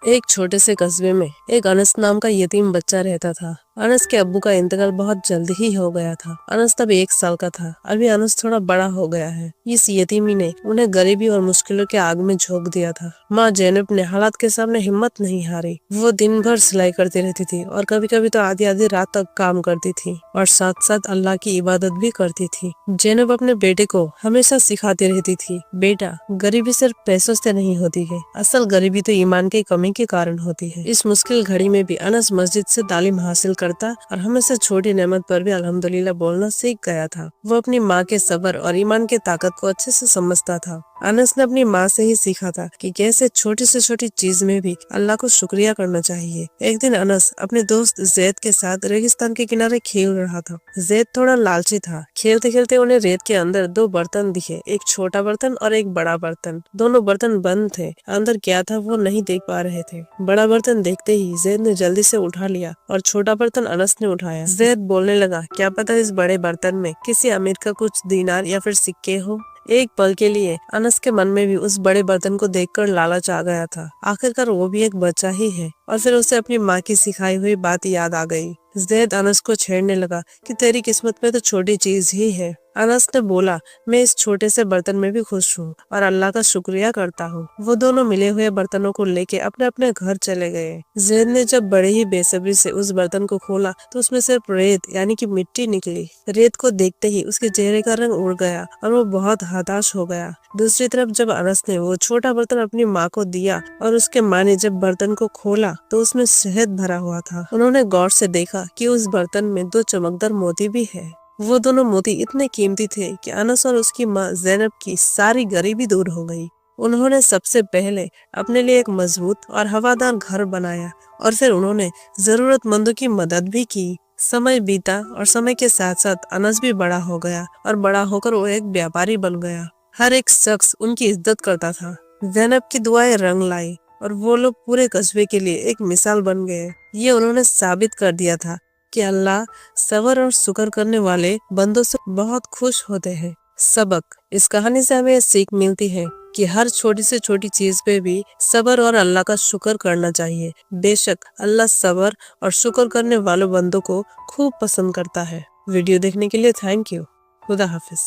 एक छोटे से कस्बे में एक अनस नाम का यतीम बच्चा रहता था। अनस के अब्बू का इंतकाल बहुत जल्द ही हो गया था। अनस तब 1 साल का था। अभी अनस थोड़ा बड़ा हो गया है। इस यतीमी ने उन्हें गरीबी और मुश्किलों के आग में झोंक दिया था। माँ जैनब ने हालात के सामने हिम्मत नहीं हारी। वो दिन भर सिलाई करती रहती थी और कभी कभी तो आधी आधी रात तक काम करती थी और साथ साथ अल्लाह की इबादत भी करती थी। जैनब अपने बेटे को हमेशा सिखाती रहती थी, बेटा गरीबी सिर्फ पैसों से नहीं होती है, असल गरीबी तो ईमान की कमी के कारण होती है। इस मुश्किल घड़ी में भी अनस मस्जिद से तालीम हासिल करता और हमेशा छोटी नेमत पर भी अल्हम्दुलिल्लाह बोलना सीख गया था। वो अपनी माँ के सब्र और ईमान की ताकत को अच्छे से समझता था। अनस ने अपनी माँ से ही सीखा था कि कैसे छोटी से छोटी चीज में भी अल्लाह को शुक्रिया करना चाहिए। एक दिन अनस अपने दोस्त जैद के साथ रेगिस्तान के किनारे खेल रहा था। जैद थोड़ा लालची था। खेलते खेलते उन्हें रेत के अंदर 2 बर्तन दिखे, एक छोटा बर्तन और एक बड़ा बर्तन। दोनों बर्तन बंद थे, अंदर क्या था वो नहीं देख पा रहे थे। बड़ा बर्तन देखते ही जैद ने जल्दी से उठा लिया और छोटा बर्तन अनस ने उठाया। जैद बोलने लगा, क्या पता इस बड़े बर्तन में किसी अमीर का कुछ दीनार या फिर सिक्के हो। एक पल के लिए अनस के मन में भी उस बड़े बर्तन को देखकर लालच आ गया था। आखिरकार वो भी एक बच्चा ही है। और फिर उसे अपनी माँ की सिखाई हुई बात याद आ गई। जैद अनस को छेड़ने लगा कि तेरी किस्मत में तो छोटी चीज ही है। अनस ने बोला, मैं इस छोटे से बर्तन में भी खुश हूँ और अल्लाह का शुक्रिया करता हूँ। वो दोनों मिले हुए बर्तनों को लेके अपने अपने घर चले गए। जैद ने जब बड़े ही बेसब्री से उस बर्तन को खोला तो उसमें सिर्फ रेत यानी कि मिट्टी निकली। रेत को देखते ही उसके चेहरे का रंग उड़ गया और वो बहुत हताश हो गया। दूसरी तरफ जब अनस ने वो छोटा बर्तन अपनी माँ को दिया और उसके माँ ने जब बर्तन को खोला तो उसमें शहद भरा हुआ था। उन्होंने गौर से देखा कि उस बर्तन में 2 चमकदार मोती भी है। वो दोनों मोती इतने कीमती थे कि अनस और उसकी माँ जैनब की सारी गरीबी दूर हो गई। उन्होंने सबसे पहले अपने लिए एक मजबूत और हवादार घर बनाया और फिर उन्होंने जरूरतमंदों की मदद भी की। समय बीता और समय के साथ साथ अनस भी बड़ा हो गया और बड़ा होकर वो एक व्यापारी बन गया। हर एक शख्स उनकी इज्जत करता था। जैनब की दुआएं रंग लाई और वो लोग पूरे कस्बे के लिए एक मिसाल बन गए। ये उन्होंने साबित कर दिया था कि अल्लाह सब्र और शुक्र करने वाले बंदों से बहुत खुश होते हैं। सबक, इस कहानी से हमें सीख मिलती है कि हर छोटी से छोटी चीज पे भी सब्र और अल्लाह का शुक्र करना चाहिए। बेशक अल्लाह सब्र और शुक्र करने वालों बंदों को खूब पसंद करता है। वीडियो देखने के लिए थैंक यू। खुदा हाफिज।